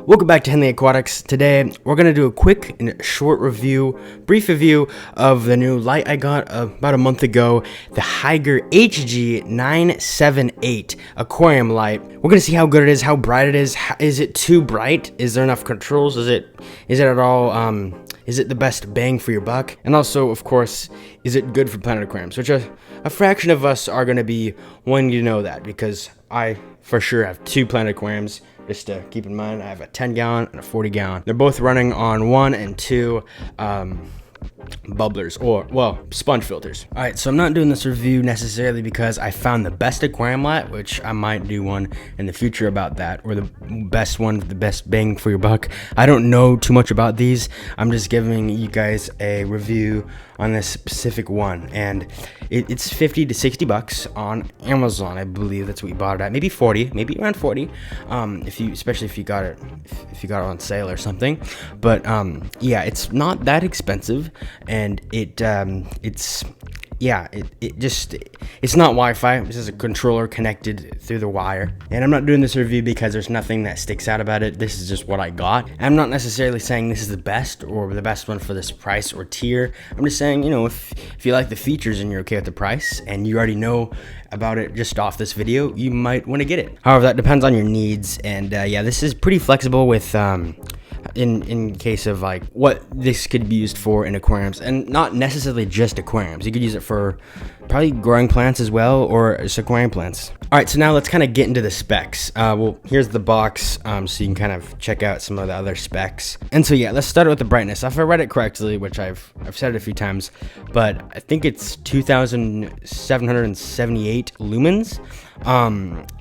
Welcome back to Henley Aquatics. Today we're going to do a quick and short review, brief review of the new light I got about a month ago, the Hygger HG978 Aquarium light. We're going to see how good it is, how bright it is. Is it too bright? Is there enough controls? Is it at all, is it the best bang for your buck? And also, of course, is it good for planet aquariums? Which a fraction of us are going to be wanting to know that, because I for sure have two planet aquariums. Just to keep in mind, I have a 10-gallon and a 40-gallon. They're both running on 1 and 2 bubblers, or, well, sponge filters. All right, so I'm not doing this review necessarily because I found the best aquarium light, which I might do one in the future about that, or the best one, the best bang for your buck. I don't know too much about these. I'm just giving you guys a review on this specific one, and it's 50 to 60 bucks on Amazon. I believe that's what we bought it at. Maybe 40, maybe around 40. Especially if you got it on sale or something. But yeah, it's not that expensive, and it's not Wi-Fi. This is a controller connected through the wire. And I'm not doing this review because there's nothing that sticks out about it. This is just what I got. I'm not necessarily saying this is the best or the best one for this price or tier. I'm just saying, you know, if you like the features and you're okay with the price and you already know about it just off this video, you might want to get it. However, that depends on your needs. And yeah, this is pretty flexible with in case of like what this could be used for in aquariums, and not necessarily just aquariums. You could use it for probably growing plants as well, or just aquarium plants. All right, so now let's kind of get into the specs. Well, here's the box, so you can kind of check out some of the other specs. And so yeah, let's start with the brightness. If I read it correctly, which I've said it a few times, but I think it's 2,778 lumens,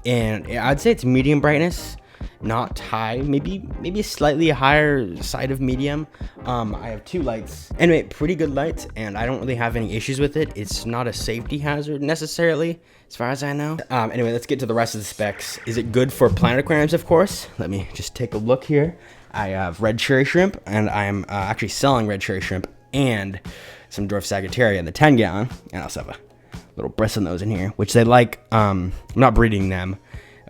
and I'd say it's medium brightness. Not high, maybe a slightly higher side of medium. I have two lights. Anyway, pretty good lights, and I don't really have any issues with it. It's not a safety hazard necessarily, as far as I know. Anyway, let's get to the rest of the specs. Is it good for planet aquariums? Of course. Let me just take a look here. I have red cherry shrimp, and I am actually selling red cherry shrimp and some dwarf sagittaria in the 10-gallon, and I also have a little bristlenose in here, which they like. I'm not breeding them,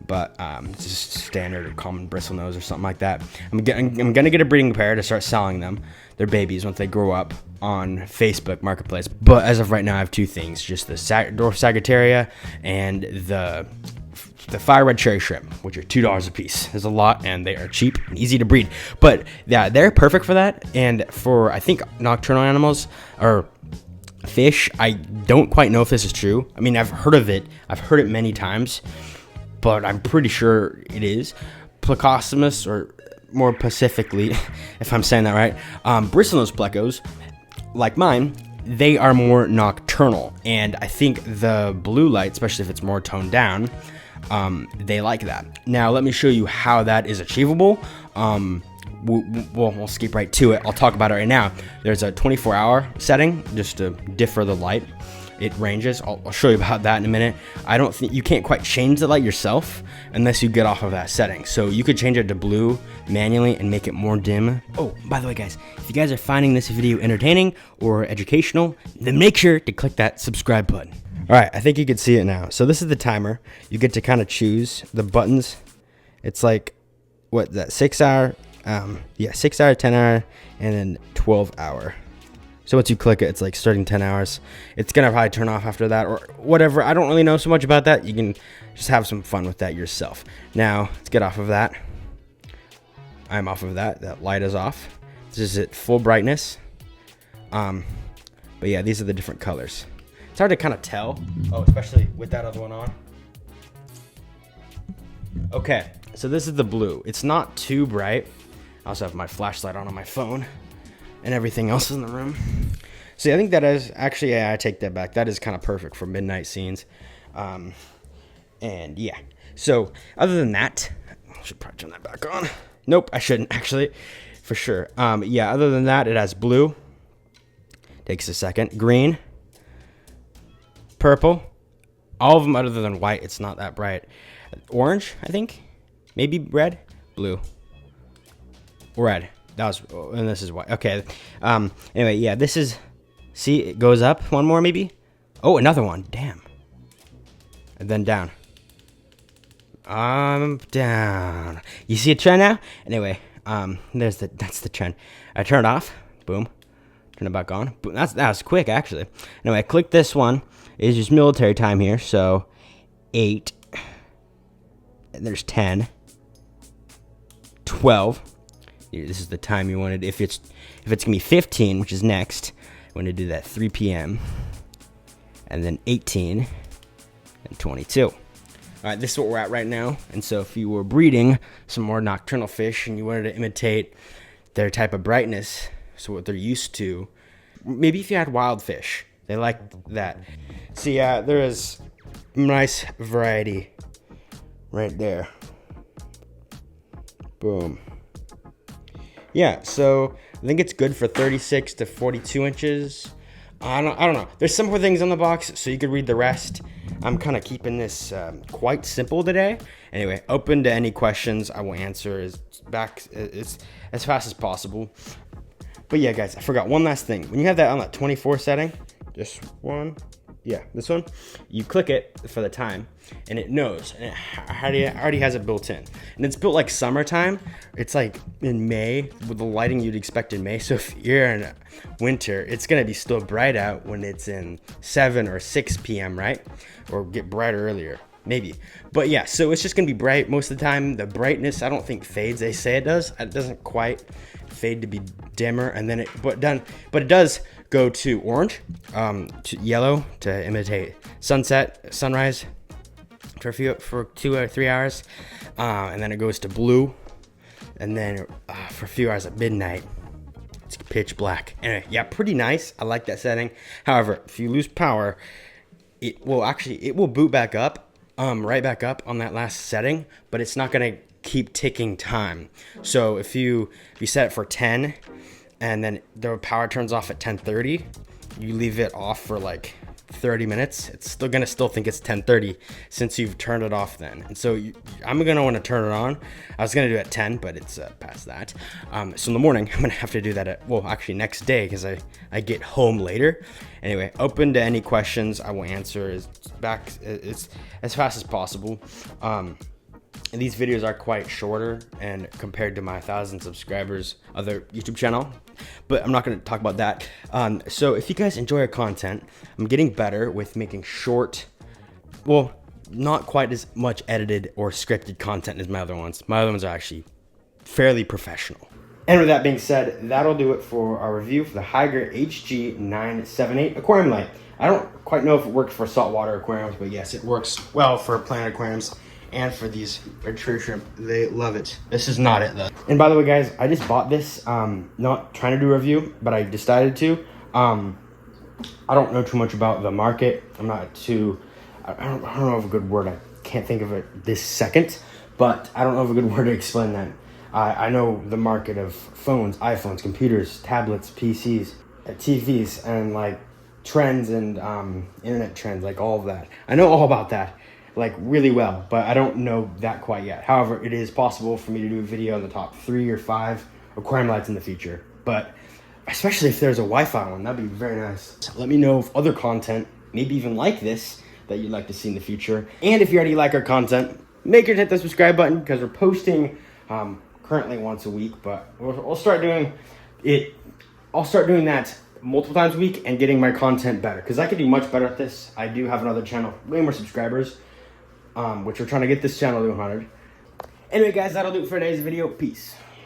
but it's just standard or common bristlenose or something like that. I'm gonna get a breeding pair to start selling them. They're babies once they grow up on Facebook Marketplace. But as of right now, I have two things: just the dwarf sagittaria and the fire red cherry shrimp, which are $2 a piece. There's a lot, and they are cheap and easy to breed. But yeah, they're perfect for that. And for, I think, nocturnal animals or fish, I don't quite know if this is true. I mean, I've heard of it. I've heard it many times, but I'm pretty sure it is. Plecostomus, or more specifically, if I'm saying that right, bristlenose plecos, like mine, they are more nocturnal, and I think the blue light, especially if it's more toned down, they like that. Now, let me show you how that is achievable. We'll skip right to it. I'll talk about it right now. There's a 24-hour setting just to differ the light. It ranges. I'll show you about that in a minute. I don't think you can't quite change the light yourself unless you get off of that setting. So you could change it to blue manually and make it more dim. Oh, by the way, guys, if you guys are finding this video entertaining or educational, then make sure to click that subscribe button. All right, I think you can see it now. So this is the timer. You get to kind of choose the buttons. It's like, what, that 6 hour? 6 hour, 10 hour, and then 12 hour. So once you click it, it's like starting 10 hours. It's going to probably turn off after that or whatever. I don't really know so much about that. You can just have some fun with that yourself. Now, let's get off of that. I'm off of that. That light is off. This is at full brightness. But yeah, these are the different colors. It's hard to kind of tell. Oh, especially with that other one on. Okay, so this is the blue. It's not too bright. I also have my flashlight on my phone and everything else in the room. So I think that is actually, yeah, I take that back. That is kind of perfect for midnight scenes. And yeah, so other than that, I should probably turn that back on. Nope, I shouldn't actually, for sure. Yeah, other than that, it has blue. Takes a second. Green. Purple. All of them other than white. It's not that bright. Orange, I think. Maybe red. Blue. Red. That was, and this is white. Okay. Anyway, yeah, this is, see, it goes up one more maybe. Oh, another one. Damn. And then down. Down. You see a trend now? Anyway, that's the trend. I turn it off. Boom. Turn it back on. Boom. That was quick, actually. Anyway, I click this one. It's just military time here. So 8. And there's 10. 12. This is the time you wanted. If it's gonna be 15, which is next, I'm gonna do that 3 p.m. and then 18 and 22. All right, this is what we're at right now. And so if you were breeding some more nocturnal fish and you wanted to imitate their type of brightness, so what they're used to, maybe if you had wild fish, they like that. See, there is nice variety right there. Boom. Yeah, so I think it's good for 36 to 42 inches. I don't know. There's some more things on the box, so you could read the rest. I'm kind of keeping this quite simple today. Anyway, open to any questions. I will answer as fast as possible. But yeah, guys, I forgot one last thing. When you have that on that 24 setting, this one, yeah, this one, you click it for the time, and it knows, and it already has it built in. And it's built like summertime. It's like in May, with the lighting you'd expect in May. So if you're in winter, it's gonna be still bright out when it's in 7 or 6 p.m., right? Or get brighter earlier, maybe. But yeah, so it's just gonna be bright most of the time. The brightness, I don't think fades. They say it does. It doesn't quite fade to be dimmer, and then but it does go to orange, to yellow to imitate sunset, sunrise for 2 or 3 hours, and then it goes to blue, and then for a few hours at midnight it's pitch black. Anyway, yeah, pretty nice. I like that setting. However, if you lose power, it will boot back up, right back up on that last setting, but it's not gonna keep ticking time. So if you set it for 10 and then the power turns off at 10:30, you leave it off for like 30 minutes, it's still gonna think it's 10:30 since you've turned it off then. And so I'm gonna want to turn it on. I was gonna do it at 10, but it's past that. So in the morning I'm gonna have to do that next day, because I get home later. Anyway, open to any questions. I will answer as fast as possible. And these videos are quite shorter and compared to my 1,000 subscribers other YouTube channel, but I'm not going to talk about that. So if you guys enjoy our content, I'm getting better with making short, well, not quite as much edited or scripted content as my other ones. My other ones are actually fairly professional. And with that being said, that'll do it for our review for the Hygger HG978 aquarium light. I don't quite know if it works for saltwater aquariums, but yes, it works well for planet aquariums. And for these red tree shrimp, they love it. This is not it though. And by the way, guys, I just bought this. Not trying to do a review, but I decided to. I don't know too much about the market. I don't know of a good word. I can't think of it this second, but I don't know of a good word to explain that. I know the market of phones, iPhones, computers, tablets, PCs, TVs, and like trends and internet trends, like all of that. I know all about that, like really well, but I don't know that quite yet. However, it is possible for me to do a video on the top 3 or 5 aquarium lights in the future, but especially if there's a Wi-Fi one, that'd be very nice. Let me know if other content, maybe even like this, that you'd like to see in the future. And if you already like our content, make sure to hit the subscribe button, because we're posting currently once a week, but I'll start doing it. I'll start doing that multiple times a week and getting my content better, because I could do much better at this. I do have another channel, way more subscribers, which we're trying to get this channel to 100. Anyway, guys, that'll do it for today's video. Peace.